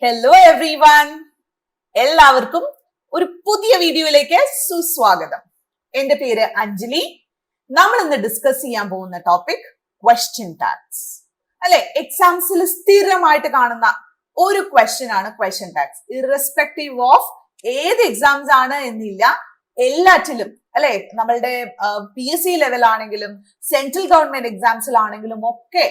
Hello everyone, എല്ലാവർക്കും ഒരു പുതിയ വീഡിയോയിലേക്ക് സുസ്വാഗതം. എന്റെ പേര് അഞ്ജലി. നമ്മൾ ഇന്ന് ഡിസ്കസ് ചെയ്യാൻ പോകുന്ന ടോപ്പിക് ക്വസ്റ്റ്യൻ ടാഗ്സ്. അല്ലെ, എക്സാംസിൽ സ്ഥിരമായിട്ട് കാണുന്ന ഒരു ക്വസ്റ്റ്യൻ ആണ് ക്വസ്റ്റ്യൻ ടാഗ്സ്. ഇറസ്പെക്റ്റീവ് ഓഫ് ഏത് എക്സാംസ് ആണ് എന്നില്ല, എല്ലാറ്റിലും അല്ലെ, നമ്മളുടെ PSC ലെവൽ ആണെങ്കിലും സെൻട്രൽ ഗവൺമെന്റ് എക്സാംസിലാണെങ്കിലും ഒക്കെ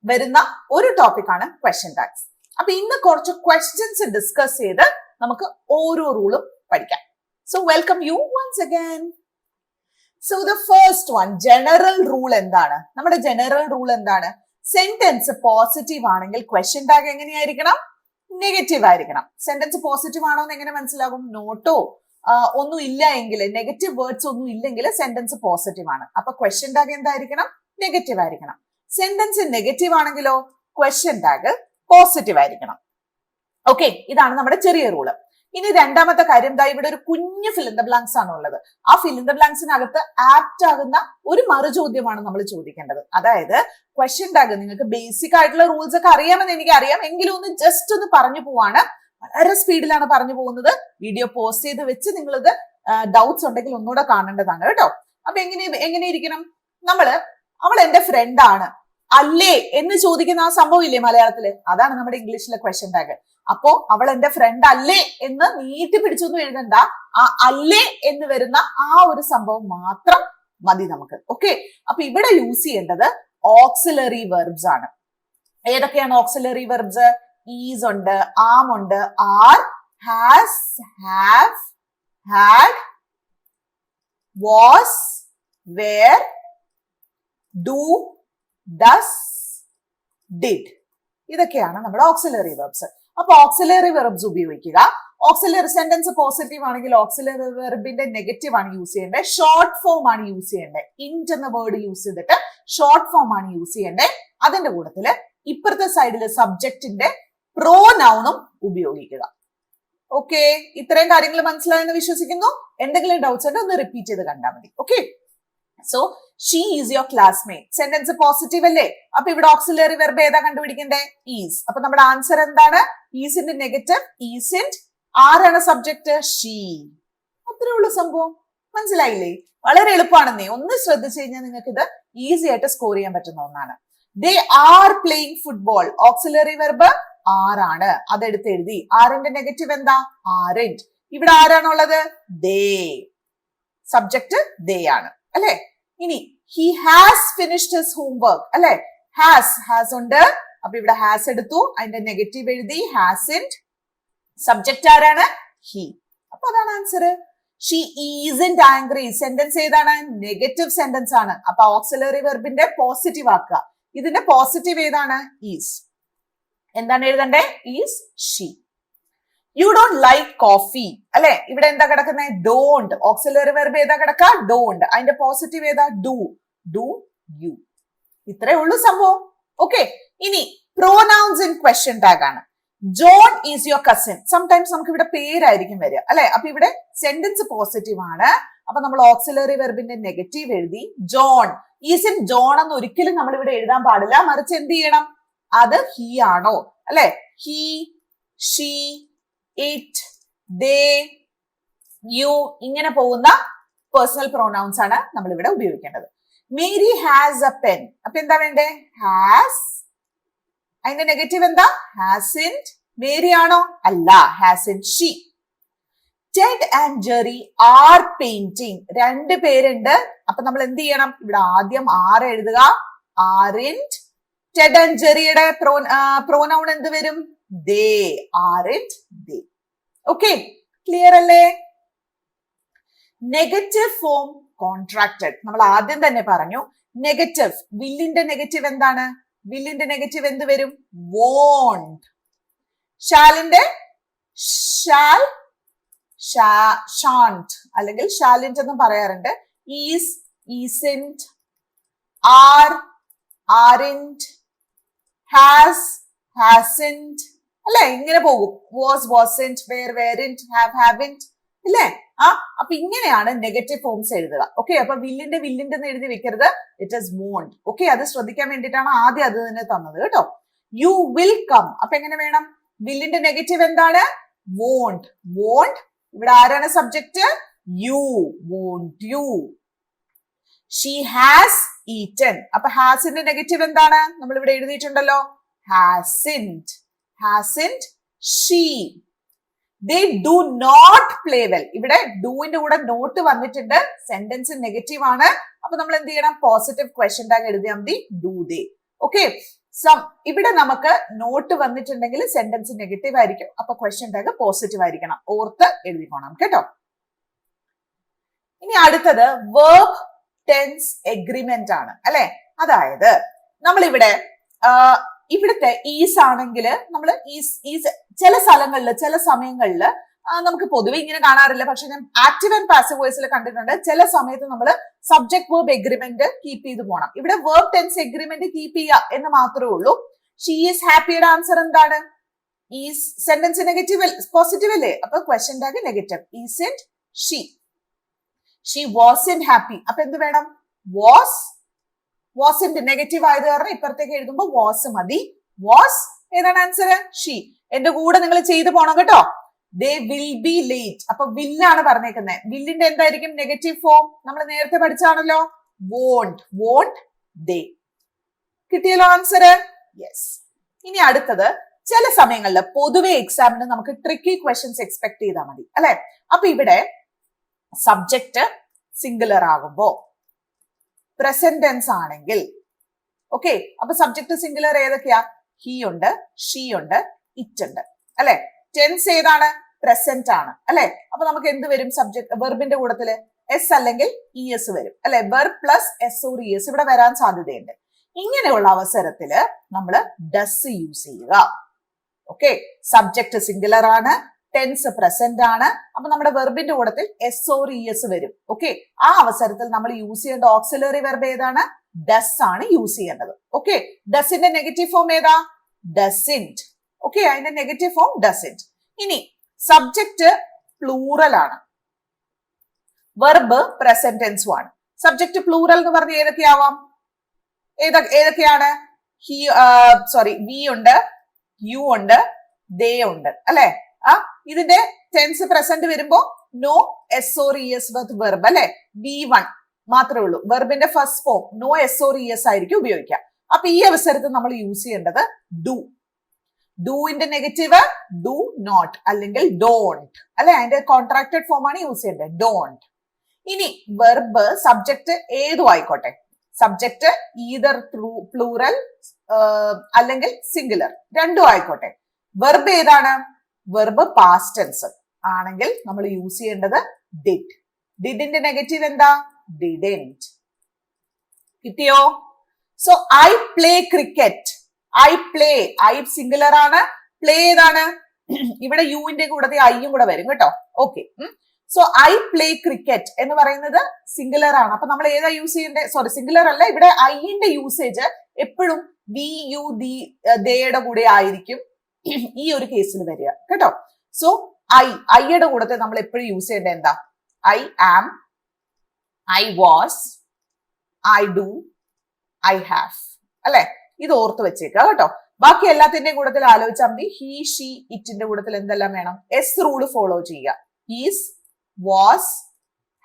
വരുന്ന ഒരു ടോപ്പിക് ആണ് ക്വസ്റ്റ്യൻ ടാഗ്സ്. അപ്പൊ ഇന്ന് കുറച്ച് ക്വസ്റ്റ്യൻസ് ഡിസ്കസ് ചെയ്ത് നമുക്ക് ഓരോ റൂളും പഠിക്കാം. So welcome you once again. So the first one, general rule എന്താണ്? നമ്മുടെ ജനറൽ റൂൾ എന്താണ്? സെന്റൻസ് പോസിറ്റീവ് ആണെങ്കിൽ ക്വസ്റ്റ്യൻ ടാഗ് എങ്ങനെയായിരിക്കണം? നെഗറ്റീവ് ആയിരിക്കണം. സെന്റൻസ് പോസിറ്റീവ് ആണോ എന്ന് എങ്ങനെ മനസ്സിലാകും? നോട്ടോ ഒന്നും ഇല്ല എങ്കിൽ, നെഗറ്റീവ് വേർഡ്സ് ഒന്നും ഇല്ലെങ്കിൽ സെന്റൻസ് പോസിറ്റീവ് ആണ്. അപ്പൊ ക്വസ്റ്റ്യൻ ടാഗ് എന്തായിരിക്കണം? നെഗറ്റീവ് ആയിരിക്കണം. സെന്റൻസ് നെഗറ്റീവ് ആണെങ്കിലോ ക്വസ്റ്റ്യൻ ടാഗ് പോസിറ്റീവ് ആയിരിക്കണം. ഓക്കെ, ഇതാണ് നമ്മുടെ ചെറിയ റൂള്. ഇനി രണ്ടാമത്തെ കാര്യം, എന്താ, ഇവിടെ ഒരു കുഞ്ഞു ഫിൽ ഇൻ ദ ബ്ലാങ്ക്സ് ആണ് ഉള്ളത്. ആ ഫിൽ ഇൻ ദ ബ്ലാങ്ക്സിനകത്ത് ആപ്റ്റ് ആകുന്ന ഒരു മറുചോദ്യമാണ് നമ്മൾ ചോദിക്കേണ്ടത്. അതായത് ക്വസ്റ്റ്യൻ ടാഗ് നിങ്ങൾക്ക് ബേസിക് ആയിട്ടുള്ള റൂൾസ് ഒക്കെ അറിയാമെന്ന് എനിക്കറിയാം, എങ്കിലും ഒന്ന് ജസ്റ്റ് ഒന്ന് പറഞ്ഞു പോവാണ്. വളരെ സ്പീഡിലാണ് പറഞ്ഞു പോകുന്നത്. വീഡിയോ പോസ്റ്റ് ചെയ്ത് വെച്ച് നിങ്ങളിത് ഡൗട്ട്സ് ഉണ്ടെങ്കിൽ ഒന്നുകൂടെ കാണേണ്ടതാണ് കേട്ടോ. അപ്പൊ എങ്ങനെ ഇരിക്കണം? അവൾ എന്റെ ഫ്രണ്ടാണ് അല്ലേ എന്ന് ചോദിക്കുന്ന ആ സംഭവം ഇല്ലേ മലയാളത്തില്, അതാണ് നമ്മുടെ ഇംഗ്ലീഷിലെ ക്വസ്റ്റ്യൻ ടാഗ്. അപ്പോ അവൾ എന്റെ ഫ്രണ്ട് അല്ലേ എന്ന് നീട്ടി പിടിച്ചൊന്നും എഴുതണ്ട, ആ അല്ലേ എന്ന് വരുന്ന ആ ഒരു സംഭവം മാത്രം മതി നമുക്ക്. ഓക്കെ, അപ്പൊ ഇവിടെ യൂസ് ചെയ്യേണ്ടത് ഓക്സിലറി വെർബ്സ് ആണ്. ഏതൊക്കെയാണ് ഓക്സിലറി വെർബ്സ്? ഈസ് ഉണ്ട്, ആം ഉണ്ട്, are, has, have, had, was, were, do, does, did. ഇതൊക്കെയാണ് നമ്മുടെ ഓക്സിലറി വെർബ്സ്. അപ്പൊ ഓക്സിലറി വെർബ്സ് ഉപയോഗിക്കുക. ഓക്സിലറി സെന്റൻസ് പോസിറ്റീവ് ആണെങ്കിൽ ഓക്സിലറി വെർബിന്റെ നെഗറ്റീവ് ആണ് യൂസ് ചെയ്യേണ്ടത്, ഷോർട്ട് ഫോം ആണ് യൂസ് ചെയ്യേണ്ടത്. ഇന്റ് എന്ന വേർഡ് യൂസ് ചെയ്തിട്ട് ഷോർട്ട് ഫോം ആണ് യൂസ് ചെയ്യേണ്ടത്. അതിന്റെ കൂട്ടത്തില് ഇപ്പുറത്തെ സൈഡില് സബ്ജക്റ്റിന്റെ പ്രോനൗണും ഉപയോഗിക്കുക. ഓക്കെ, ഇത്രയും കാര്യങ്ങൾ മനസ്സിലായെന്ന് വിശ്വസിക്കുന്നു. എന്തെങ്കിലും ഡൗട്ട്സ് ഉണ്ടെങ്കിൽ ഒന്ന് റിപ്പീറ്റ് ചെയ്ത് കണ്ടാൽ മതി. Okay, so she is your classmate. Sentence positive അല്ലേ? അപ്പൊ ഇവിടെ ഓക്സിലറി വെർബ് ഏതാ കണ്ടുപിടിക്കണ്ടേ? ഈസ്. അപ്പൊ നമ്മുടെ ആൻസർ എന്താണ്? ഈസിന്റെ നെഗറ്റീവ് ഈസിന്റ്. ആരാണ് സബ്ജക്ട്? ഷീ. അത്രേ ഉള്ളൂ സംഭവം. മനസ്സിലായില്ലേ? വളരെ എളുപ്പമാണെന്നേ. ഒന്ന് ശ്രദ്ധിച്ചു കഴിഞ്ഞാൽ നിങ്ങൾക്ക് ഇത് ഈസി ആയിട്ട് സ്കോർ ചെയ്യാൻ പറ്റുന്ന ഒന്നാണ്. They are playing football. Auxiliary verb ആറാണ്, അതെടുത്ത് എഴുതി. ആറിന്റെ നെഗറ്റീവ് എന്താ? ആറിന്റ്. ഇവിടെ ആരാണുള്ളത്? ദേ. സബ്ജക്ട് ദേ ആണ് അല്ലെ? ഇനി he has finished his homework അല്ലെ? ഹാസ് ഉണ്ട്, അപ്പൊ ഇവിടെ ഹാസ് എടുത്തു, അതിന്റെ നെഗറ്റീവ് എഴുതി, ഹാസിന്റ്. സബ്ജക്ട് ആരാണ്? ഹി. അപ്പൊ അതാണ് answer. She isn't angry. Sentence ഏതാണ്? നെഗറ്റീവ് സെന്റൻസ് ആണ്. അപ്പൊ ഓക്സിലറി വെർബിന്റെ പോസിറ്റീവ് ആക്കുക. ഇതിന്റെ പോസിറ്റീവ് ഏതാണ്? ഈസ്. എന്താണ് എഴുതണ്ടേ? Is, she. You don't like coffee അല്ലെ? ഇവിടെ എന്താ കിടക്കുന്നത്? ഡോണ്ട്. ഓക്സിലറി വെർബ് ഏതാ കിടക്ക? ഡോണ്ട്. അതിന്റെ പോസിറ്റീവ് ഏതാ? ഡു. Do you. ഇത്രേ ഉള്ളൂ സംഭവം. ഓക്കെ, ഇനി പ്രോനൗൺസ് ഇൻ ക്വസ്റ്റ്യൻ ടാഗ് ആണ്. John is your cousin. Sometimes നമുക്ക് ഇവിടെ പേരായിരിക്കും വരിക അല്ലെ? അപ്പൊ ഇവിടെ സെന്റൻസ് പോസിറ്റീവ് ആണ്. അപ്പൊ നമ്മൾ ഓക്സിലറി വെർബിന്റെ നെഗറ്റീവ് എഴുതി. John is in. ജോൺ എന്ന് ഒരിക്കലും നമ്മൾ ഇവിടെ എഴുതാൻ പാടില്ല, മറിച്ച് എന്ത് ചെയ്യണം? അത് ഹി ആണോ അല്ലെ? He, she, it, they, you, ഇങ്ങനെ പോകുന്ന പേഴ്സണൽ പ്രോനൗൺസ് ആണ് നമ്മൾ ഇവിടെ ഉപയോഗിക്കേണ്ടത്. Mary has a pen. അപ്പൊ എന്താ വേണ്ടേ? ഹാസ്. അതിന്റെ നെഗറ്റീവ് എന്താ? ഹാസിന്റ്. മേരി ആണോ? അല്ല, hasn't. She. Ted and Jerry are painting. രണ്ട് പേരുണ്ട്. അപ്പൊ നമ്മൾ എന്ത് ചെയ്യണം? ഇവിടെ ആദ്യം ആർ എഴുതുക, ആറിന്റ്. ടെഡ് ആൻഡ് ജെറിയുടെ പ്രോനൗൺ എന്ത് വരും? ദേ. ആറിന്റ്, ദേ. ഓക്കെ, ക്ലിയർ അല്ലേ? Negative form contracted. നമ്മൾ ആദ്യം തന്നെ പറഞ്ഞു നെഗറ്റീവ്. വില്ലിന്റെ നെഗറ്റീവ് എന്താണ്? വില്ലിന്റെ നെഗറ്റീവ് എന്ത് വരും? വോണ്ട്. ഷാലിന്റെ ഷാൽ, ഷാൻറ്റ് അല്ലെങ്കിൽ ഷാലിന്റ് എന്നും പറയാറുണ്ട്. ഈസ്, ഈസിന്റ്. ആർ, ആറിന്റ്. ഹാസ്, ഹാസിന്റ് അല്ലെ? ഇങ്ങനെ പോകും. Was, wasn't. വേർ, വേറിന്റ്. ഹാവ്, ഹാവിന്റ് ഇല്ലേ? അപ്പൊ ഇങ്ങനെയാണ് നെഗറ്റീവ് ഫോംസ് എഴുതുക. ഓക്കെ, അപ്പൊ വില്ലിന്റെ എന്ന് എഴുതി വെക്കരുത്, ഇറ്റ് ഇസ് വോണ്ട്. ഓക്കെ, അത് ശ്രദ്ധിക്കാൻ വേണ്ടിയിട്ടാണ് ആദ്യം അത് തന്നെ തന്നത് കേട്ടോ. You will come. അപ്പൊ എങ്ങനെ വേണം? വില്ലിന്റെ നെഗറ്റീവ് എന്താണ്? വോണ്ട്. വോണ്ട് ഇവിടെ ആരാണ് subject? You. Won't you. She has eaten. അപ്പൊ ഹാസിന്റെ നെഗറ്റീവ് എന്താണ്? നമ്മൾ ഇവിടെ എഴുതിയിട്ടുണ്ടല്ലോ, hasn't. Hasn't she. They do not play well. ഇവിടെ ഡൂവിന്റെ കൂടെ നോട്ട് വന്നിട്ടുണ്ട്, സെന്റൻസ് നെഗറ്റീവ് ആണ്. അപ്പൊ നമ്മൾ എന്ത് ചെയ്യണം? പോസിറ്റീവ് ക്വസ്റ്റ്യൻ ടാഗ് എഴുതിയാൽ മതി, ഡു ദേ. ഓക്കെ, ഇവിടെ നമുക്ക് നോട്ട് വന്നിട്ടുണ്ടെങ്കിൽ സെന്റൻസ് നെഗറ്റീവ് ആയിരിക്കും, അപ്പൊ ക്വസ്റ്റ്യൻ ടാഗ് പോസിറ്റീവ് ആയിരിക്കണം. ഓർത്ത് എഴുതിക്കോണം കേട്ടോ. ഇനി അടുത്തത് വേർബ് ടെൻസ് എഗ്രിമെന്റ് ആണ് അല്ലെ. അതായത് നമ്മളിവിടെ ഇവിടുത്തെ ഈസ് ആണെങ്കിൽ നമ്മൾ ഈസ് ചില സ്ഥലങ്ങളിൽ ചില സമയങ്ങളിൽ നമുക്ക് പൊതുവെ ഇങ്ങനെ കാണാറില്ല, പക്ഷെ ഞാൻ ആക്റ്റീവ് ആൻഡ് പാസീവ് വോയിസിൽ കണ്ടിട്ടുണ്ട്. ചില സമയത്ത് നമ്മൾ സബ്ജക്ട് വേർബ് എഗ്രിമെന്റ് കീപ്പ് ചെയ്ത് പോകണം. ഇവിടെ വേർബ് ടെൻസ് എഗ്രിമെന്റ് കീപ്പ് ചെയ്യുക എന്ന് മാത്രമേ ഉള്ളൂ. ഷീ ഈസ് ഹാപ്പിയുടെ ആൻസർ എന്താണ്? ഈസ് സെന്റൻസ് നെഗറ്റീവ് പോസിറ്റീവ് അല്ലേ, അപ്പൊ question tag negative. Is in she. She was in happy, അപ്പൊ എന്ത് വേണം? വാസ്. വാസിന്റെ നെഗറ്റീവ് ആയത് കാരണം ഇപ്പുറത്തേക്ക് എഴുതുമ്പോൾ വാസ് മതി. വാസ് ഏതാണ് ആൻസർ? ഷീ. എന്റെ കൂടെ നിങ്ങൾ ചെയ്തു പോണം കേട്ടോ. ദേ വിൽ ബി ലേറ്റ്, അപ്പൊ വില്ലാണ് പറഞ്ഞേക്കുന്നത്. വില്ലിന്റെ എന്തായിരിക്കും നെഗറ്റീവ് ഫോം? നമ്മൾ നേരത്തെ പഠിച്ചാണല്ലോ, വോണ്ട്. വോണ്ട് ദേ. കിട്ടിയല്ലോ ആൻസർ? യെസ്. ഇനി അടുത്തത്, ചില സമയങ്ങളിൽ പൊതുവെ എക്സാമിന് നമുക്ക് ട്രിക്കി ക്വസ്റ്റ്യൻസ് എക്സ്പെക്ട് ചെയ്താൽ മതി അല്ലെ. അപ്പൊ ഇവിടെ സബ്ജക്റ്റ് സിംഗുലർ ആകുമ്പോ പ്രസന്റ് ടെൻസ് ആണെങ്കിൽ, ഓക്കെ, അപ്പൊ സബ്ജക്ട് സിംഗുലർ ഏതൊക്കെയാ? ഹി ഉണ്ട്, ഷീ ഉണ്ട്, ഇറ്റ് ഉണ്ട് അല്ലെ. ടെൻസ് ഏതാണ്? പ്രസന്റ് ആണ് അല്ലെ. അപ്പൊ നമുക്ക് എന്ത് വരും? സബ്ജക്ട് വെർബിന്റെ കൂട്ടത്തില് എസ് അല്ലെങ്കിൽ ഇ എസ് വരും അല്ലെ. Verb plus S or E S ഇവിടെ വരാൻ സാധ്യതയുണ്ട്. ഇങ്ങനെയുള്ള അവസരത്തില് നമ്മൾ ഡസ് യൂസ് ചെയ്യുക. ഓക്കെ, സബ്ജക്ട് സിംഗുലർ ആണ്, ടെൻസ് പ്രസന്റ് ആണ്, അപ്പൊ നമ്മുടെ വെർബിന്റെ കൂട്ടത്തിൽ എസ് ഓർ ഇ എസ് വരും. ഓക്കെ, ആ അവസരത്തിൽ നമ്മൾ യൂസ് ചെയ്യേണ്ട ഓക്സിലറി വെർബ് ഏതാണ്? ഡസ് ആണ് യൂസ് ചെയ്യേണ്ടത്. ഓക്കെ, ഡസിന്റെ നെഗറ്റീവ് ഫോം ഏതാ? ഡസിന്റ്. ഓക്കെ, അതിന്റെ നെഗറ്റീവ് ഫോം ഡസിന്റ്. ഇനി സബ്ജക്ട് പ്ലൂറൽ ആണ്, വെർബ് പ്രസന്റ് ടെൻസും ആണ്. സബ്ജക്ട് പ്ലൂറൽ എന്ന് പറഞ്ഞ ഏതൊക്കെയാവാം? ഏതൊക്കെയാണ്? ഹി വി ഉണ്ട്, യു ഉണ്ട്, ദേ ഉണ്ട് അല്ലെ. ഇതിന്റെ ടെൻസ് പ്രസന്റ് വരുമ്പോ no S or E S with verb അല്ലെ. V1 മാത്രമേ ഉള്ളൂ. വെർബിന്റെ first form no S or E S ആയിരിക്കും ഉപയോഗിക്കുക. അപ്പൊ ഈ അവസരത്തിൽ നമ്മൾ യൂസ് ചെയ്യേണ്ടത് ഡു. ഡൂവിന്റെ നെഗറ്റീവ് ഡു നോട്ട് അല്ലെങ്കിൽ ഡോണ്ട് അല്ലെ. അതിന്റെ കോൺട്രാക്റ്റഡ് ഫോം ആണ് യൂസ് ചെയ്യേണ്ടത്, ഡോണ്ട്. ഇനി വെർബ് സബ്ജക്ട് ഏതും ആയിക്കോട്ടെ, സബ്ജക്ട് ഈതർ പ്ലൂറൽ അല്ലെങ്കിൽ സിംഗുലർ രണ്ടും ആയിക്കോട്ടെ. വെർബ് ഏതാണ്? വെർബ് പാസ്റ്റ് ടെൻസ് ആണെങ്കിൽ നമ്മൾ യൂസ് ചെയ്യേണ്ടത് ഡിഡ്. ഡിഡിന്റെ നെഗറ്റീവ് എന്താ? ഡിഡന്റ്. കിട്ടിയോ? So I play cricket. I play, I singular ആണ്, പ്ലേ ഏതാണ്? ഇവിടെ യുവിന്റെ കൂടെ ഐയും കൂടെ വരും കേട്ടോ. Okay, so I play cricket എന്ന് പറയുന്നത് സിംഗുലർ ആണ്. അപ്പൊ നമ്മൾ ഏതാ യൂസ് ചെയ്യേണ്ടത്? സോറി, സിംഗുലർ അല്ല, ഇവിടെ ഐന്റെ യൂസേജ് എപ്പോഴും വി യു ദി ദേയുടെ കൂടെ ആയിരിക്കും ഈ ഒരു കേസിൽ വരിക കേട്ടോ. സോ ഐയുടെ കൂടെ നമ്മൾ എപ്പോഴും യൂസ് ചെയ്യേണ്ടത് എന്താ? I am, I was, I do, I have അല്ലെ. ഇത് ഓർത്ത് വെച്ചേക്കുക കേട്ടോ. ബാക്കി എല്ലാത്തിന്റെയും കൂട്ടത്തിൽ ആലോചിച്ചാൽ മതി. ഹി, ഷീ, ഇറ്റിന്റെ കൂട്ടത്തിൽ എന്തെല്ലാം വേണം? എസ് റൂള് ഫോളോ ചെയ്യുക. Is, was,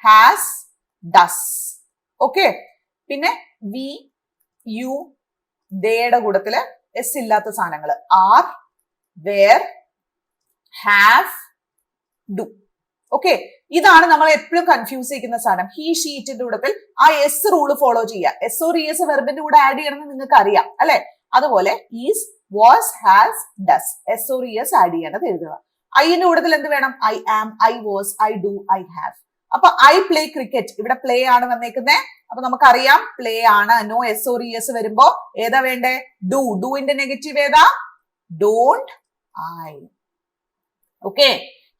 has, does. Okay, പിന്നെ വി, യു, ദേയുടെ കൂട്ടത്തില് എസ് ഇല്ലാത്ത സാധനങ്ങൾ are, were, have, do. Okay, ഇതാണ് നമ്മൾ എപ്പോഴും കൺഫ്യൂസ് ചെയ്യുന്ന സാധനം. ഹി, ഷീ, ഇറ്റിന്റെ കൂട്ടത്തിൽ ആ എസ് റൂള് ഫോളോ ചെയ്യുക. എസ് ഓർ ഇ എസ് വെർബിന്റെ കൂടെ ആഡ് ചെയ്യണമെന്ന് നിങ്ങൾക്ക് അറിയാം അല്ലെ. അതുപോലെ is, was, has, does s or E s add ചെയ്യേണ്ടത് എഴുതുക. ഐന്റെ കൂട്ടത്തിൽ എന്ത് വേണം? I am, I was, I do, I have. അപ്പൊ ഐ പ്ലേ ക്രിക്കറ്റ്, ഇവിടെ പ്ലേ ആണ് വന്നേക്കുന്നത്. അപ്പൊ നമുക്കറിയാം പ്ലേ ആണ്. No S or E s വരുമ്പോ ഏതാ വേണ്ടേ? ഡു. ഡുവിന്റെ നെഗറ്റീവ് ഏതാ? Don't, I. Okay,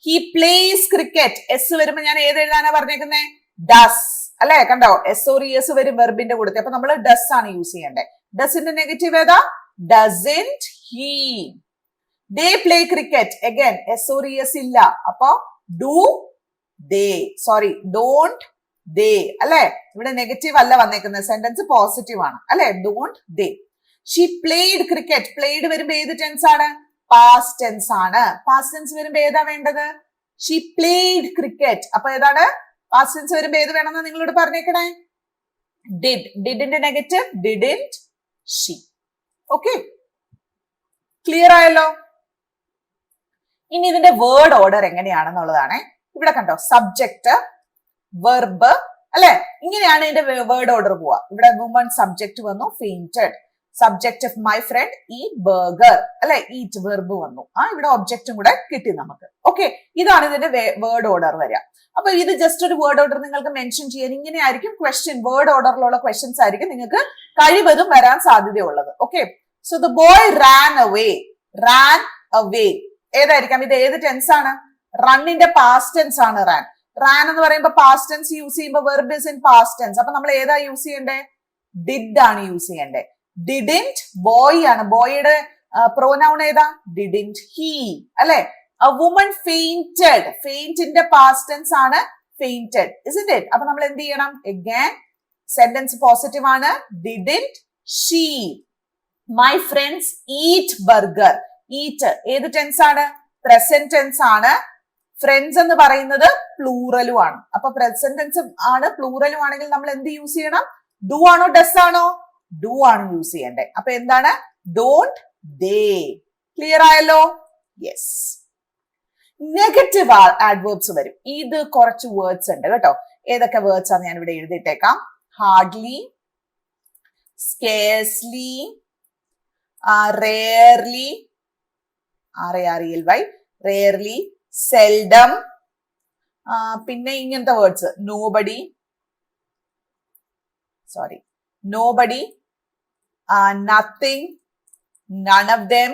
he place cricket. S വരുമ്പോ ഞാൻ ഏത് എഴുതാനാ പറഞ്ഞേക്കുന്നത്? ഡസ് അല്ലെ. കണ്ടോ, എസ് ഓർ ഇ എസ് വരും വെർബിന്റെ കൂടെ. അപ്പൊ നമ്മൾ ഡസ് ആണ് യൂസ് ചെയ്യേണ്ടത്. ഡസിന്റെ നെഗറ്റീവ് ഏതാ? Doesn't he. They play cricket, again S or E S ഇല്ല. അപ്പൊ do they, sorry don't they അല്ലെ. ഇവിടെ നെഗറ്റീവ് അല്ല വന്നേക്കുന്നത്, സെന്റൻസ് പോസിറ്റീവ് ആണ് അല്ലെ. Don't they. She played cricket. Played വരുമ്പോ ഏത് ടെൻസ് ആണ്? പാസ്റ്റ് ടെൻസ് ആണ്. പാസ്റ്റ് ടെൻസ് വരുമ്പോ ഏതാ വേണ്ടത്? She played cricket. അപ്പൊ ഏതാണ് പാസ്റ്റ് ടെൻസ് വരുമ്പോ ഏത് വേണമെന്ന് നിങ്ങളോട് പറഞ്ഞേക്കണേ? ഡിഡ്. ഡിഡിന്റെ negative didn't she. Okay, clear ആയല്ലോ? ഇനി ഇതിന്റെ വേർഡ് ഓർഡർ എങ്ങനെയാണെന്നുള്ളതാണ്. ഇവിടെ കണ്ടോ, സബ്ജക്ട്, വെർബ്, അല്ലെ? ഇങ്ങനെയാണ് ഇതിന്റെ വേർഡ് ഓർഡർ പോവാ. ഇവിടെ വുമൺ സബ്ജക്ട് വന്നു, fainted. Subject of my friend eat burger, അല്ലെ? ഈറ്റ് വെർബ് വന്നു. ഇവിടെ ഒബ്ജക്റ്റും കൂടെ കിട്ടി നമുക്ക്. ഓക്കെ, ഇതാണ് ഇതിന്റെ വേർഡ് ഓർഡർ വരിക. അപ്പൊ ഇത് ജസ്റ്റ് ഒരു വേർഡ് ഓർഡർ നിങ്ങൾക്ക് മെൻഷൻ ചെയ്യാൻ ഇങ്ങനെ ആയിരിക്കും ക്വസ്റ്റ്യൻ, വേർഡ് ഓർഡറിലുള്ള ക്വസ്റ്റ്യൻസ് ആയിരിക്കും നിങ്ങൾക്ക് കഴിവതും വരാൻ സാധ്യതയുള്ളത്. Okay, so the boy ran away. Ran away ഏതായിരിക്കാം? ഇത് ഏത് ടെൻസ് ആണ്? റണ്ണിന്റെ പാസ്റ്റ് ടെൻസ് ആണ് റാൻ. റാൻ എന്ന് പറയുമ്പോൾ പാസ്റ്റ് ടെൻസ് യൂസ് ചെയ്യുമ്പോൾ verb is in past tense. അപ്പൊ നമ്മൾ ഏതാ യൂസ് ചെയ്യണ്ടേ? ഡിഡ് ആണ് യൂസ് ചെയ്യണ്ടേ. ഡിഡിന്റ് ബോയ് ആണ്. ബോയുടെ പ്രോനൗൺ ഏതാ? ഡിഡിന്റ് ഹി, അല്ലെ? A woman fainted. ഫെയിന്റിന്റെ പാസ്റ്റ് ടെൻസ് ആണ് fainted, isn't it? അപ്പൊ നമ്മൾ എന്ത് ചെയ്യണം? Again സെന്റൻസ് പോസിറ്റീവ് ആണ്. Didn't she? My friends eat burger. Eat ഏത് ടെൻസ് ആണ്? പ്രസന്റ് ടെൻസ് ആണ്. ഫ്രണ്ട്സ് എന്ന് പറയുന്നത് പ്ലൂറലും ആണ്. അപ്പൊ പ്രസന്റ് ടെൻസ് ആണ്, പ്ലൂറലും ആണെങ്കിൽ നമ്മൾ എന്ത് യൂസ് ചെയ്യണം? ഡു ആണോ ഡസ് ആണോ? ഡു ആണ് യൂസ് ചെയ്യണ്ടേ. അപ്പൊ എന്താണ്? Don't they. ക്ലിയർ ആയല്ലോ? യെസ്. നെഗറ്റീവ് ആഡ്വേർബ്സ് വരും. ഇത് കുറച്ച് വേർഡ്സ് ഉണ്ട് കേട്ടോ. ഏതൊക്കെ വേർഡ്സ് ആണ് ഞാൻ ഇവിടെ എഴുതിയിട്ടേക്കാം. ഹാർഡ്ലി, സ്കേഴ്സ്ലി, റേർലി, RARELY, റേർലി, സെൽഡം, പിന്നെ ഇങ്ങനത്തെ words nobody, sorry nobody, nothing, none of them.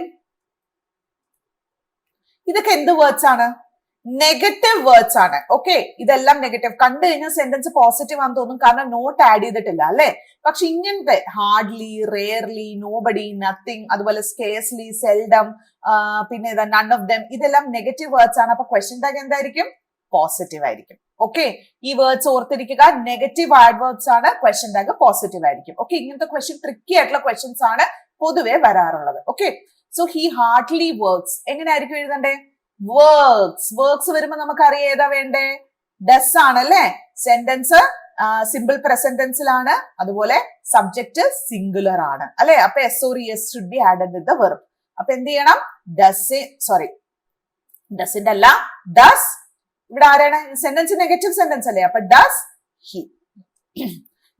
ഇതൊക്കെ എന്ത് വേർഡ്സ് ആണ്? നെഗറ്റീവ് വേർഡ്സ് ആണ്. ഓക്കെ, ഇതെല്ലാം നെഗറ്റീവ്. കണ്ടു കഴിഞ്ഞാൽ സെന്റൻസ് പോസിറ്റീവ് ആണെന്ന് തോന്നും, കാരണം നോട്ട് ആഡ് ചെയ്തിട്ടില്ല, അല്ലെ? പക്ഷെ ഇങ്ങനത്തെ ഹാർഡ്ലി, റേർലി, നോബഡി, നത്തിങ്, അതുപോലെ സ്കേഴ്സ്ലി, സെൽഡം, പിന്നെ ഏതാ നൺ ഓഫ് ദം, ഇതെല്ലാം നെഗറ്റീവ് വേർഡ്സ് ആണ്. അപ്പൊ ക്വസ്റ്റ്യൻ ടാഗ് എന്തായിരിക്കും? പോസിറ്റീവ് ആയിരിക്കും. ഓക്കെ, ഈ വേർഡ്സ് ഓർത്തിരിക്കുക. നെഗറ്റീവ് ആഡ്വേർബ്സ് ആണ്, ക്വസ്റ്റ്യൻ ടാഗ് പോസിറ്റീവ് ആയിരിക്കും. ഓക്കെ, ഇങ്ങനത്തെ ക്വസ്റ്റ്യൻ ട്രിക്കി ആയിട്ടുള്ള ക്വസ്റ്റ്യൻസ് ആണ് പൊതുവെ വരാറുള്ളത്. Okay, so he hardly works. എങ്ങനെയായിരിക്കും എഴുതണ്ടേ? വർക്ക്സ്. വർക്ക്സ് വരുമ്പോ നമുക്കറിയാം ഏതാ വേണ്ടേ? ഡസ് ആണ്, അല്ലെ? സെന്റൻസ് സിമ്പിൾ പ്രസന്റ് ടെൻസിലാണ്. അതുപോലെ സബ്ജക്ട് സിംഗുലർ ആണ്, അല്ലെ? അപ്പൊ S or S should be added with the verb. അപ്പൊ എന്ത് ചെയ്യണം? ഡസ്, സോറി ഡസിന്റെ അല്ല, ഡസ്. ഇവിടെ ആരാണ്? സെന്റൻസ് നെഗറ്റീവ് സെന്റൻസ് അല്ലേ? അപ്പൊ does he.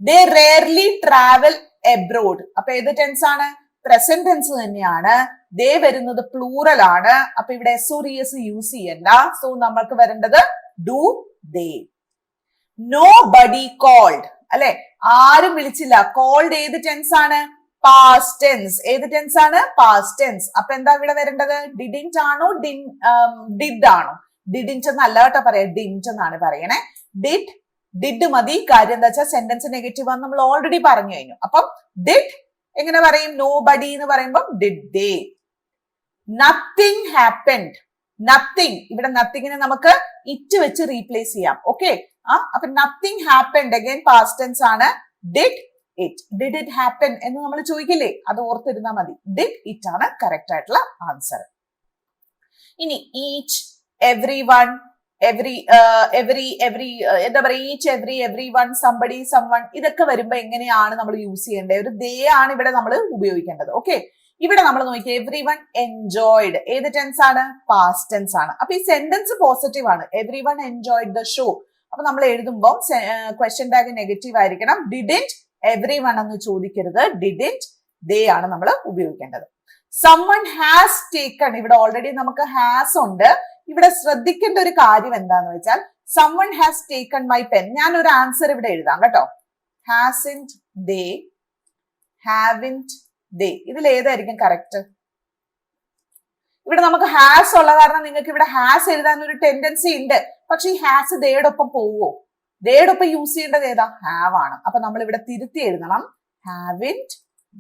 They rarely travel abroad. അപ്പൊ ഏത് ടെൻസ് ആണ്? പ്രസന്റ് ടെൻസ് തന്നെയാണ്. ദേ വരുന്നത് പ്ലൂറൽ ആണ്. അപ്പൊ ഇവിടെ എസ് ഓർ എസ് യൂസ് ചെയ്യണ്ട. സോ നമ്മൾക്ക് വരേണ്ടത് do they. Nobody called, അല്ലെ? ആരും വിളിച്ചില്ല. കോൾഡ് ഏത് ടെൻസ് ആണ്? Past tense. ഏത് ടെൻസ് ആണ്? Past tense. അപ്പൊ എന്താ ഇവിടെ വരേണ്ടത്? ഡിഡിന്റ് ആണോ ഡിഡ് ആണോ? ഡിഡിന്റ് എന്നല്ല കേട്ടോ പറയാ, ഡിന്റ് എന്നാണ് പറയണേ. ഡിഡ് മതി. കാര്യം എന്താ വെച്ചാൽ സെന്റൻസ് നെഗറ്റീവ് ആണെന്ന് നമ്മൾ ഓൾറെഡി പറഞ്ഞു കഴിഞ്ഞു. അപ്പം ഡിഡ് എങ്ങനെ പറയും? നോ ബഡി എന്ന് പറയുമ്പോൾ did they. Nothing happened. Nothing, ഇവിടെ നത്തിങ്ങിനെ നമുക്ക് ഇറ്റ് വെച്ച് റീപ്ലേസ് ചെയ്യാം. ഓക്കെ, അപ്പൊ nothing happened again past tense ആണ്. Did it. Did it happen എന്ന് നമ്മൾ ചോദിക്കില്ലേ? അത് ഓർത്തിരുന്നാ മതി. ഡിഡ് ഇറ്റ് ആണ് കറക്റ്റ് ആയിട്ടുള്ള ആൻസർ. ഇനി ഈച്ച്, എവ്രി വൺ, എന്താ പറയാ, each, everyone, somebody, someone, ഇതൊക്കെ വരുമ്പോ എങ്ങനെയാണ് നമ്മൾ യൂസ് ചെയ്യേണ്ടത്? ഒരു ദേ ആണ് ഇവിടെ നമ്മൾ ഉപയോഗിക്കേണ്ടത്. ഓക്കെ, ഇവിടെ നമ്മൾ നോക്കിയാൽ എവ്രി വൺ എൻജോയ്ഡ് ഏത് ടെൻസ് ആണ്? പാസ്റ്റ് ടെൻസ് ആണ്. അപ്പൊ ഈ സെന്റൻസ് പോസിറ്റീവ് ആണ്. Every one enjoyed the show. അപ്പൊ നമ്മൾ എഴുതുമ്പോൾ ക്വസ്റ്റ്യൻ ടാഗ് നെഗറ്റീവ് ആയിരിക്കണം. ഡിഡിന്റ് എവ്രി വൺ എന്ന് ചോദിക്കരുത്. ഡിഡിന്റ് ദേ ആണ് നമ്മൾ ഉപയോഗിക്കേണ്ടത്. someone has taken, ഇവിടെ ഓൾറെഡി നമുക്ക് ഹാസ് ഉണ്ട്. ഇവിടെ ശ്രദ്ധിക്കേണ്ട ഒരു കാര്യം എന്താന്ന് വെച്ചാൽ someone has taken my pen. ഞാൻ ഒരു ആൻസർ ഇവിടെ എഴുതാം കേട്ടോ. hasn't they, haven't they, ഇതിൽ ഏതായിരിക്കും കറക്റ്റ്? ഇവിടെ നമുക്ക് ഹാസ് ഉള്ള കാരണം നിങ്ങൾക്ക് ഇവിടെ ഹാസ് എഴുതാൻ ഒരു ടെൻഡൻസി ഉണ്ട്. പക്ഷെ ഈ ഹാസ് ദേടൊപ്പം പോവോ? ദേടൊപ്പം യൂസ് ചെയ്യേണ്ടത് ഏതാ? ഹാവ് ആണ്. അപ്പൊ നമ്മൾ ഇവിടെ തിരുത്തി എഴുതണം haven't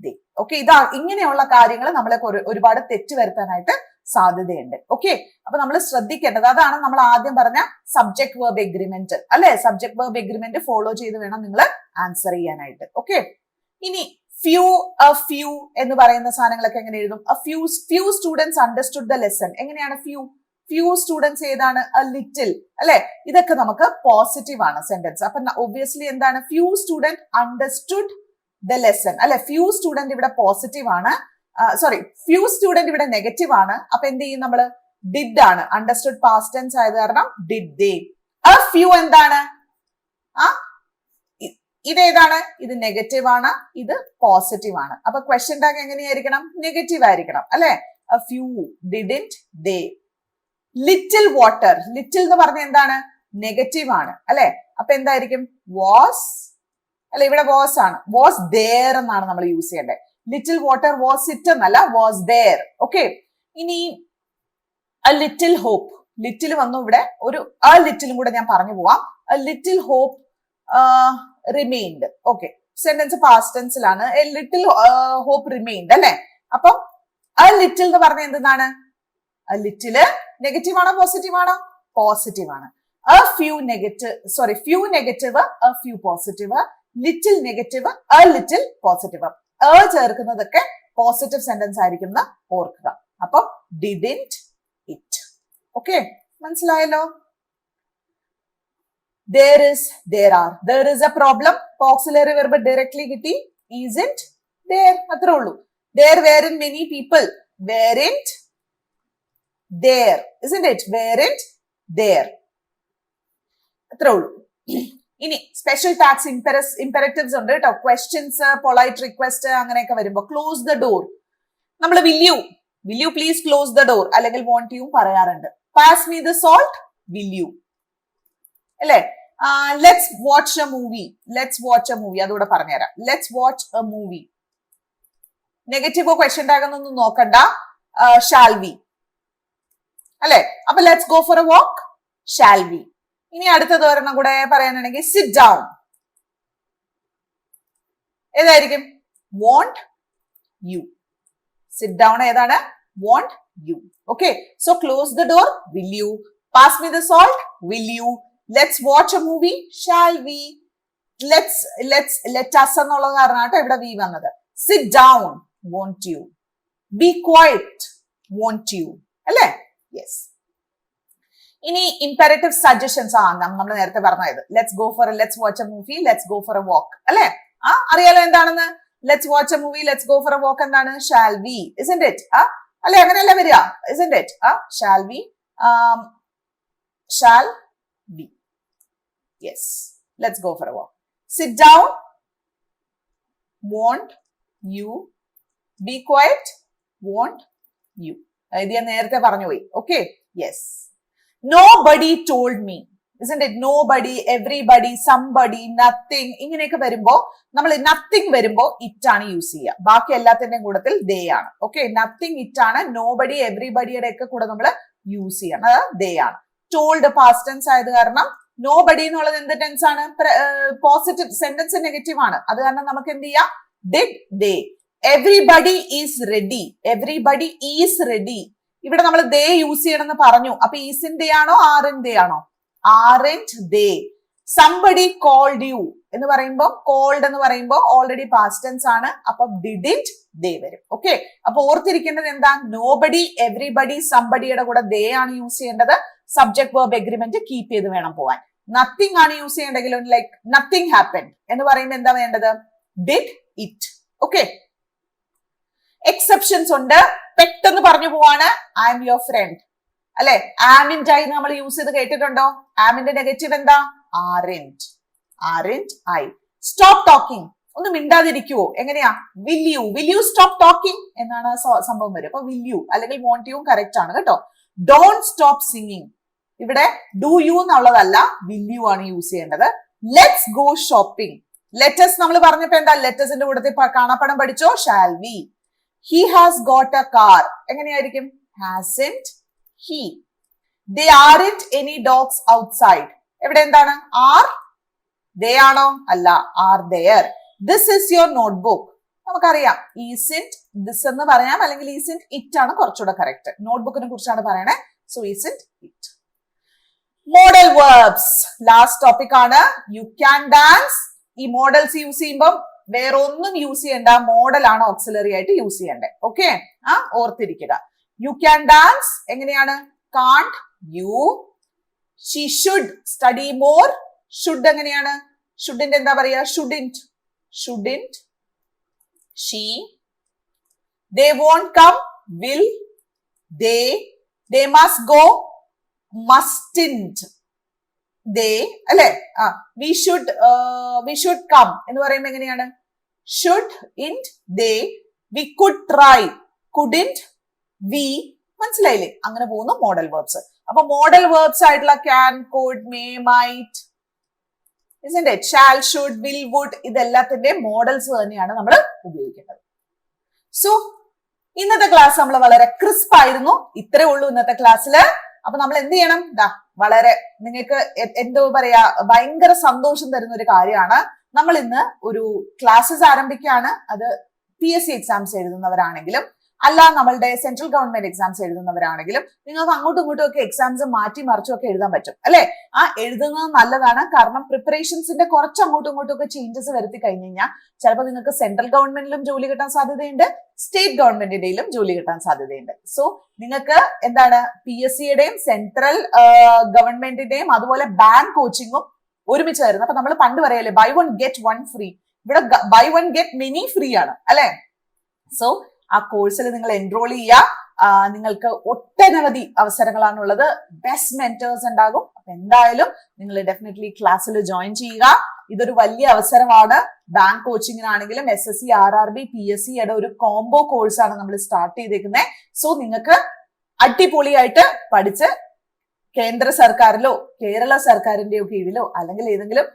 they. ഓക്കെ, ഇതാ ഇങ്ങനെയുള്ള കാര്യങ്ങൾ നമ്മളെ ഒരുപാട് തെറ്റ് വരുത്താനായിട്ട് സാധ്യതയുണ്ട്. ഓക്കെ, അപ്പൊ നമ്മൾ ശ്രദ്ധിക്കേണ്ടത് അതാണ് നമ്മൾ ആദ്യം പറഞ്ഞ സബ്ജക്ട് വെർബ് എഗ്രിമെന്റ്, അല്ലെ? സബ്ജക്ട് വെർബ് എഗ്രിമെന്റ് ഫോളോ ചെയ്ത് വേണം നിങ്ങൾ ആൻസർ ചെയ്യാനായിട്ട്. ഓക്കെ, ഇനി ഫ്യൂ എന്ന് പറയുന്ന സാധനങ്ങളൊക്കെ എങ്ങനെ എഴുതും? Few students understood the lesson. എങ്ങനെയാണ് ഫ്യൂ സ്റ്റുഡൻസ് ഏതാണ്? എ ലിറ്റിൽ, അല്ലെ? ഇതൊക്കെ നമുക്ക് പോസിറ്റീവ് ആണ് സെന്റൻസ്. അപ്പൊ ഒബ്വിയസ്ലി എന്താണ്? Few student understood the lesson, അല്ലെ? ഫ്യൂ സ്റ്റുഡന്റ് ഇവിടെ പോസിറ്റീവ് ആണ്, സോറി, ഫ്യൂ സ്റ്റുഡന്റ് ഇവിടെ നെഗറ്റീവ് ആണ്. അപ്പൊ എന്ത് ചെയ്യും നമ്മള്? ഡിഡ് ആണ്. അണ്ടർസ്റ്റുഡ് പാസ്റ്റ് ടെൻസ് ആയത് കാരണം ഡിഡ് ദേ. എ ഫ്യൂ എന്താണ്? ഇതേതാണ്? ഇത് നെഗറ്റീവ് ആണ്, ഇത് പോസിറ്റീവ് ആണ്. അപ്പൊ ക്വസ്റ്റ്യൻ ടാഗ് എങ്ങനെയായിരിക്കണം? നെഗറ്റീവ് ആയിരിക്കണം, അല്ലെ? A few didn't they. Little water, little എന്ന് പറഞ്ഞ എന്താണ്? നെഗറ്റീവ് ആണ്, അല്ലെ? അപ്പൊ എന്തായിരിക്കും? വാസ്, അല്ലെ? ഇവിടെ വാസ് ആണ്. വാസ് ദേർ എന്നാണ് നമ്മൾ യൂസ് ചെയ്യേണ്ടത്. ലിറ്റിൽ വാട്ടർ വാസ് ഇറ്റ് എന്നല്ല, വാസ് ദേർ. ഓക്കെ, ഇനി എ ലിറ്റിൽ ഹോപ്പ്. ലിറ്റിൽ വന്നു ഇവിടെ. ഒരു എ ലിറ്റിലും കൂടെ ഞാൻ പറഞ്ഞു പോവാം. A little hope remained. Okay, sentence past ടെൻസിലാണ്. എ ലിറ്റിൽ ഹോപ്പ് റിമെയിൻഡ്, അല്ലെ? അപ്പം എ ലിറ്റിൽ എന്ന് പറഞ്ഞ എന്താണ്? എ ലിറ്റില് നെഗറ്റീവ് ആണോ പോസിറ്റീവ് ആണോ? പോസിറ്റീവ് ആണ്. A few negative, sorry, few negative, a few positive. Little negative, a little positive. ചേർക്കുന്നതൊക്കെ പോസിറ്റീവ് സെന്റൻസ് ആയിരിക്കും എന്ന് ഓർക്കുക. അപ്പൊ ഡിഡിന്റ് ഇറ്റ്. ഓക്കെ, മനസ്സിലായല്ലോ? there is, there are, there is a problem. Auxiliary verb directly കിട്ടി. isn't there, അത്രേ ഉള്ളൂ. there weren't many people, weren't there, isn't it? weren't there, അത്രേ ഉള്ളൂ. ഇനി സ്പെഷ്യൽ ടാക്സ് ഇംപെറേറ്റീവ്സ് ഉണ്ട് കേട്ടോ. ക്വസ്റ്റ്യൻസ്, പൊളൈറ്റ് റിക്വസ്റ്റ് അങ്ങനെയൊക്കെ വരുമ്പോ ക്ലോസ് ദ ഡോർ. നമ്മൾ will you please close the door, അല്ലെങ്കിൽ വോണ്ട് യു പറയാറുണ്ട്. Pass me the salt, will you, അല്ലെ? ലെറ്റ്സ് വാച്ച് എ മൂവി, അതുകൂടെ പറഞ്ഞുതരാം. Let's watch a movie. നെഗറ്റീവോ ക്വസ്റ്റ്യൻ ടാഗ് ഒന്നും നോക്കണ്ട. ഷാൽ വി, അല്ലെ? അപ്പൊ let's go for a walk, shall we. ഇനി അടുത്തത് ഒരെണ്ണം കൂടെ പറയാനാണെങ്കിൽ സിറ്റ് ഡൗൺ. ഏതായിരിക്കും? Won't you. സിറ്റ് ഡൗൺ ഏതാണ്? Won't you. Okay, so close the door, will you. Pass me the salt, will you. Let's watch a movie, shall we. Let us എന്നുള്ള കാരണമാട്ടോ ഇവിടെ വി വന്നത്. Sit down, won't you. Be quiet, won't you, അല്ലെ? Yes. ഇനി imperative suggestions നമ്മൾ നേരത്തെ പറഞ്ഞത്. Let's watch a movie, let's go for a walk, അല്ലെ? അറിയാലോ എന്താണെന്ന്. Let's watch a movie, let's go for a walk എന്താണ്? Shall we, isn't it? അല്ലെ? അങ്ങനെയല്ല വരിക, isn't it? Shall we, shall we. Yes, let's go for a walk. Sit down, won't you. Be quiet, won't you. ഇത് ഞാൻ നേരത്തെ പറഞ്ഞു പോയി. Okay, yes. Nobody told me, isn't it? Nobody, everybody, somebody, nothing, ഇങ്ങനെയൊക്കെ വരുമ്പോ നമ്മൾ nothing വരുമ്പോ it ആണ് യൂസ് ചെയ്യുക. ബാക്കി എല്ലാത്തിന്റെയും കൂടത്തിൽ ദേ ആണ്. ഓക്കെ, നത്തിങ് ഇറ്റ് ആണ്. നോബഡി, എവറിബഡിയുടെ ഒക്കെ കൂടെ നമ്മൾ യൂസ് ചെയ്യണം, ദേ ആണ്. ടോൾഡ് പാസ്റ്റ് ടെൻസ് ആയത് കാരണം നോബഡി എന്നുള്ളത് എന്ത് ടെൻസ് ആണ്? പോസിറ്റീവ് സെന്റൻസ് നെഗറ്റീവ് ആണ്. അത് കാരണം നമുക്ക് എന്ത് ചെയ്യാം? Did they. Everybody is ready, everybody is ready. ഇവിടെ നമ്മൾ ദേ യൂസ് ചെയ്യണമെന്ന് പറഞ്ഞു. അപ്പൊ ഈസിൻ ദേ ആണോ ആറിൻ ദേ ആണോ? ആറിന്റ് ദേ. സംബഡി കോൾഡ് യു എന്ന് പറയുമ്പോൾ, കോൾഡ് എന്ന് പറയുമ്പോൾ ഓൾറെഡി പാസ്റ്റ് ടെൻസ് ആണ്. അപ്പൊ ഡിഡിന്റ് ദേ വരും. ഓക്കെ, അപ്പൊ ഓർത്തിരിക്കേണ്ടത് എന്താ? നോബഡി, എവറിബഡി, സംബഡിയുടെ കൂടെ ദേ ആണ് യൂസ് ചെയ്യേണ്ടത്. സബ്ജക്ട് വെർബ് എഗ്രിമെന്റ് കീപ്പ് ചെയ്ത് വേണം പോവാൻ. നത്തിങ് ആണ് യൂസ് ചെയ്യേണ്ടെങ്കിൽ, ലൈക്ക് നത്തിങ് ഹാപ്പൻഡ് എന്ന് പറയുമ്പോൾ എന്താ വേണ്ടത്? Did it. ഓക്കെ, എക്സെപ്ഷൻസ് ഉണ്ട്. പെട്ടെന്ന് പറഞ്ഞു പോവാണ്. ഐ എം യുവർ ഫ്രണ്ട്, അല്ലെ? ആമിന്റ് ആയി നമ്മൾ യൂസ് ചെയ്ത് കേട്ടിട്ടുണ്ടോ? ആമിന്റെ നെഗറ്റീവ് എന്താ? ആറിന്റ്, ആറിന്റ് ഐ. സ്റ്റോപ്പ് ടോക്കിംഗ്, ഒന്ന് മിണ്ടാതിരിക്കുവോ? എങ്ങനെയാ? വിൽ യു സ്റ്റോപ്പ് ടോക്കിംഗ് എന്നാണ് സംഭവം വരും. അപ്പൊ വിൽ യു അല്ലെങ്കിൽ വോണ്ട് യു കറക്റ്റ് ആണ് കേട്ടോ. ഡോണ്ട് സ്റ്റോപ്പ് സിംഗിങ്, ഇവിടെ ഡു യു എന്നുള്ളതല്ല, വിൽ യു ആണ് യൂസ് ചെയ്യേണ്ടത്. Let's go shopping. ലെറ്റസ് നമ്മൾ പറഞ്ഞപ്പോ എന്താ? ലെറ്റസിന്റെ കൂടത്തിൽ കാണാപ്പടം പഠിച്ചോ? Shall we. He has got a car. എങ്ങനെയായിരിക്കും? hasn't he. There aren't any dogs outside. എവിടെ എന്താണ്? are they ആണോ? അല്ല, are there. This is your notebook. നമുക്കറിയാം isn't this എന്ന് പറയാം, അല്ലെങ്കിൽ isn't it ആണ് കുറച്ചുകൂടെ കറക്റ്റ്. നോട്ട്ബുക്കിനെ കുറിച്ചാണ് പറയണേ. So isn't it. Model verbs last topic ആണ്. You can dance. ഈ മോഡൽസ് യൂസ് ചെയ്യുമ്പോൾ വേറെ ഒന്നും യൂസ് ചെയ്യേണ്ട, മോഡലാണ് ഓക്സിലറി ആയിട്ട് യൂസ് ചെയ്യേണ്ടത്. ഓക്കെ, ഓർത്തിരിക്കുക. യു ക്യാൻ ഡാൻസ് എങ്ങനെയാണ്? Can't you. She should study more. Should എങ്ങനെയാണ്? ഷുഡിന്റെ എന്താ പറയാ? Shouldn't. Shouldn't she. They won't come. Will. They must go. Mustn't. They അല്ലെ? വി ഷുഡ് കം എന്ന് പറയുമ്പോൾ എങ്ങനെയാണ്? Shouldn't they. We could try. Couldn't we. മനസ്സിലായില്ലേ? അങ്ങനെ പോകുന്നു മോഡൽ വേർബ്സ്. അപ്പൊ മോഡൽ വേർബ്സ് ആയിട്ടുള്ള can, could, may, might, isn't it? Shall, should, will, would, ഇതെല്ലാത്തിന്റെ മോഡൽസ് തന്നെയാണ് നമ്മൾ ഉപയോഗിക്കേണ്ടത്. സോ ഇന്നത്തെ ക്ലാസ് നമ്മൾ വളരെ ക്രിസ്പ് ആയിരുന്നു. ഇത്രേ ഉള്ളൂ ഇന്നത്തെ ക്ലാസ്സിൽ. അപ്പൊ നമ്മൾ എന്ത് ചെയ്യണം? വളരെ നിങ്ങൾക്ക് എന്തോ പറയാ, ഭയങ്കര സന്തോഷം തരുന്ന ഒരു കാര്യമാണ്. നമ്മൾ ഇന്ന് ഒരു ക്ലാസ്സസ് ആരംഭിക്കുകയാണ്. അത് PSC എക്സാംസ് എഴുതുന്നവരാണെങ്കിലും അല്ല നമ്മളുടെ സെൻട്രൽ ഗവൺമെന്റ് എക്സാംസ് എഴുതുന്നവരാണെങ്കിലും നിങ്ങൾക്ക് അങ്ങോട്ടും ഇങ്ങോട്ടും ഒക്കെ എക്സാംസ് മാറ്റി മറിച്ചും ഒക്കെ എഴുതാൻ പറ്റും അല്ലെ? എഴുതുന്നത് നല്ലതാണ്. കാരണം പ്രിപ്പറേഷൻസിന്റെ കുറച്ച് അങ്ങോട്ടും ഇങ്ങോട്ടും ഒക്കെ ചേഞ്ചസ് വരുത്തി കഴിഞ്ഞു കഴിഞ്ഞാൽ ചിലപ്പോൾ നിങ്ങൾക്ക് സെൻട്രൽ ഗവൺമെന്റിലും ജോലി കിട്ടാൻ സാധ്യതയുണ്ട്, സ്റ്റേറ്റ് ഗവൺമെന്റിന്റെയും ജോലി കിട്ടാൻ സാധ്യതയുണ്ട്. സോ നിങ്ങൾക്ക് എന്താണ്, PSCയുടെയും സെൻട്രൽ ഗവൺമെന്റിന്റെയും അതുപോലെ ബാങ്ക് കോച്ചിങ്ങും ഒരുമിച്ച് വരുന്നത്. അപ്പൊ നമ്മൾ പണ്ട് പറയല്ലേ buy one get one free. ഇവിടെ buy one get many free ആണ് അല്ലെ? സോ ആ കോഴ്സിൽ നിങ്ങൾ എൻറോൾ ചെയ്യുക. നിങ്ങൾക്ക് ഒട്ടനവധി അവസരങ്ങളാണുള്ളത്. ബെസ്റ്റ് മെന്റേഴ്സ് ഉണ്ടാകും. അപ്പൊ എന്തായാലും നിങ്ങൾ ഡെഫിനറ്റ്ലി ക്ലാസ്സിൽ ജോയിൻ ചെയ്യുക. ഇതൊരു വലിയ അവസരമാണ്. ബാങ്ക് കോച്ചിങ്ങിനാണെങ്കിലും SSC, RRB, PSCയുടെ ഒരു കോംബോ കോഴ്സാണ് നമ്മൾ സ്റ്റാർട്ട് ചെയ്തേക്കുന്നത്. സോ നിങ്ങൾക്ക് അടിപൊളിയായിട്ട് പഠിച്ച് കേന്ദ്ര സർക്കാരിലോ കേരള സർക്കാരിന്റെയോ കീഴിലോ അല്ലെങ്കിൽ ഏതെങ്കിലും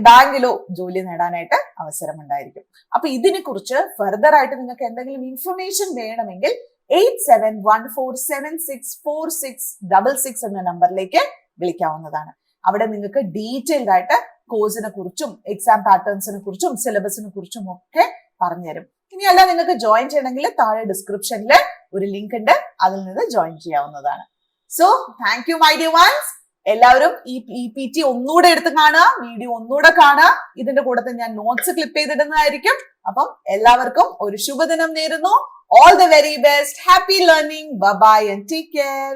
ബാങ്കിലോ ജോലി നേടാനായിട്ട് അവസരം ഉണ്ടായിരിക്കും. അപ്പൊ ഇതിനെ കുറിച്ച് ഫർദർ ആയിട്ട് നിങ്ങൾക്ക് എന്തെങ്കിലും ഇൻഫർമേഷൻ വേണമെങ്കിൽ 8714764666 എന്ന നമ്പറിലേക്ക് വിളിക്കാവുന്നതാണ്. അവിടെ നിങ്ങൾക്ക് ഡീറ്റെയിൽഡ് ആയിട്ട് കോഴ്സിനെ കുറിച്ചും എക്സാം പാറ്റേൺസിനെ കുറിച്ചും സിലബസിനെ കുറിച്ചും ഒക്കെ പറഞ്ഞുതരും. ഇനിയല്ല നിങ്ങൾക്ക് ജോയിൻ ചെയ്യണമെങ്കിൽ താഴെ ഡിസ്ക്രിപ്ഷനിൽ ഒരു ലിങ്ക് ഉണ്ട്, അതിൽ നിന്ന് ജോയിൻ ചെയ്യാവുന്നതാണ്. So thank you my dear ones. എല്ലാവരും ഈ PT ഒന്നുകൂടെ എടുത്ത് കാണുക, വീഡിയോ ഒന്നുകൂടെ കാണുക. ഇതിന്റെ കൂടെ ഞാൻ നോട്ട്സ് ക്ലിപ്പ് ചെയ്തിടുന്നതായിരിക്കും. അപ്പം എല്ലാവർക്കും ഒരു ശുഭദിനം നേരുന്നു. All the very best. Happy learning. Bye bye and take care.